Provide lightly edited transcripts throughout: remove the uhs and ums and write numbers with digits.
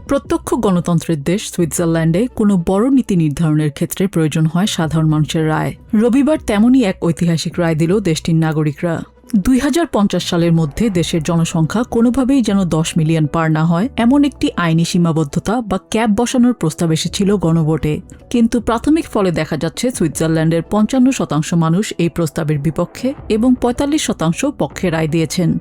প্রত্যক্ষ গণতন্ত্রের দেশ সুইজারল্যান্ডে কোনো বড় নীতি নির্ধারণের ক্ষেত্রে প্রয়োজন হয় সাধারণ মানুষের রায়। রবিবার তেমনই এক ঐতিহাসিক রায় দিল দেশটির নাগরিকরা। 2050 সালের মধ্যে দেশের জনসংখ্যা কোনোভাবেই যেন 10 মিলিয়ন পার না হয় এমন একটি আইনি সীমাবদ্ধতা বা ক্যাপ বসানোর প্রস্তাব এসেছিল গণভোটে। কিন্তু প্রাথমিক ফলে দেখা যাচ্ছে সুইজারল্যান্ডের 55% মানুষ এই প্রস্তাবের বিপক্ষে এবং 45% পক্ষে রায় দিয়েছেন।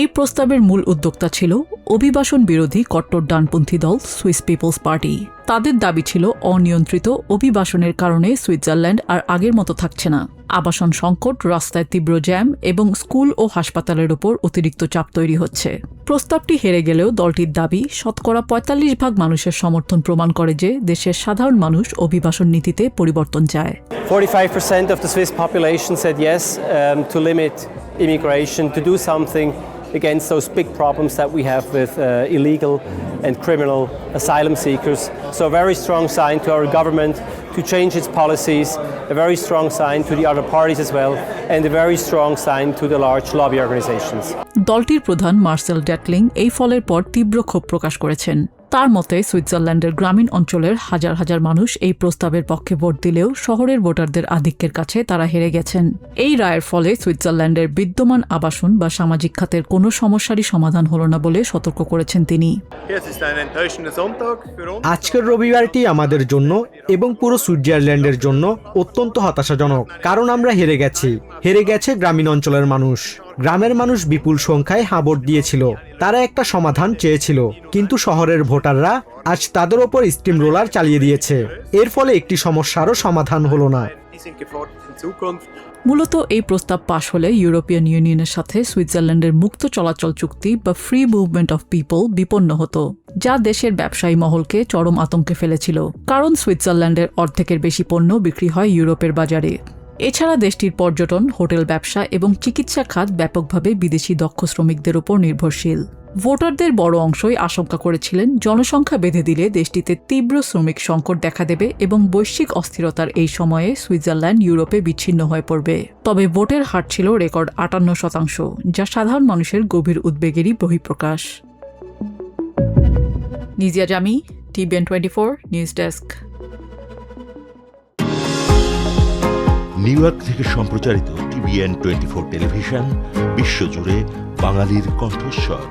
এই প্রস্তাবের মূল উদ্যোক্তা ছিল অভিবাসন বিরোধী কট্টর ডানপন্থী দল সুইস পিপলস পার্টি। তাদের দাবি ছিল অনিয়ন্ত্রিত অভিবাসনের কারণে সুইজারল্যান্ড আর আগের মতো থাকছে না। আবাসন সংকট, রাস্তায় তীব্র জ্যাম এবং স্কুল ও হাসপাতালের ওপর অতিরিক্ত চাপ তৈরি হচ্ছে। প্রস্তাবটি হেরে গেলেও দলটির দাবি 45% মানুষের সমর্থন প্রমাণ করে যে দেশের সাধারণ মানুষ অভিবাসন নীতিতে পরিবর্তন চায়। 45% of the Swiss population said yes to limit immigration, to do something against those big problems that we have with illegal and criminal asylum seekers. So a very strong sign to our government to change its policies, a very strong sign to the other parties as well, and a very strong sign to the large lobby organizations. দলটির প্রধান Marcel ড্যাটলিং এই ফলের পর তীব্র ক্ষোভ প্রকাশ করেছেন। তার মতে সুইজারল্যান্ডের গ্রামীণ অঞ্চলের হাজার হাজার মানুষ এই প্রস্তাবের পক্ষে ভোট দিলেও শহরের ভোটারদের আধিক্যের কাছে তারা হেরে গেছেন। এই রায়ের ফলে সুইজারল্যান্ডের বিদ্যমান আবাসন বা সামাজিক খাতের কোনো সমস্যারই সমাধান হলো না বলে সতর্ক করেছেন তিনি। আজকের রবিবারটি আমাদের জন্য এবং পুরো সুইজারল্যান্ডের জন্য অত্যন্ত হতাশাজনক, কারণ আমরা হেরে গেছে গ্রামীণ অঞ্চলের মানুষ। গ্রামের মানুষ বিপুল সংখ্যায় হ্যাঁ ভোট দিয়েছিল, তারা একটা সমাধান চেয়েছিল, কিন্তু শহরের ভোটাররা আজ তাদের ওপর স্টিম রোলার চালিয়ে দিয়েছে। এর ফলে একটি সমস্যারও সমাধান হলো না। মূলত এই প্রস্তাব পাশ হলে ইউরোপিয়ান ইউনিয়নের সাথে সুইজারল্যান্ডের মুক্ত চলাচল চুক্তি বা ফ্রি মুভমেন্ট অফ পিপল বিপন্ন হতো, যা দেশের ব্যবসায়ী মহলকে চরম আতঙ্কে ফেলেছিল, কারণ সুইজারল্যান্ডের অর্ধেকের বেশি পণ্য বিক্রি হয় ইউরোপের বাজারে। এছাড়া দেশটির পর্যটন, হোটেল ব্যবসা এবং চিকিৎসা খাত ব্যাপকভাবে বিদেশি দক্ষ শ্রমিকদের উপর নির্ভরশীল। ভোটারদের বড় অংশই আশঙ্কা করেছিলেন জনসংখ্যা বেঁধে দিলে দেশটিতে তীব্র শ্রমিক সংকট দেখা দেবে এবং বৈশ্বিক অস্থিরতার এই সময়ে সুইজারল্যান্ড ইউরোপে বিচ্ছিন্ন হয়ে পড়বে। তবে ভোটের হার ছিল রেকর্ড 58%, যা সাধারণ মানুষের গভীর উদ্বেগেরই বহিঃপ্রকাশ। Nijiya Jami, TBN 24 news desk. New York থেকে সম্প্রচারিত টিবিএন 24 টেলিভিশন বিশ্বজুড়ে বাঙালির কণ্ঠস্বর।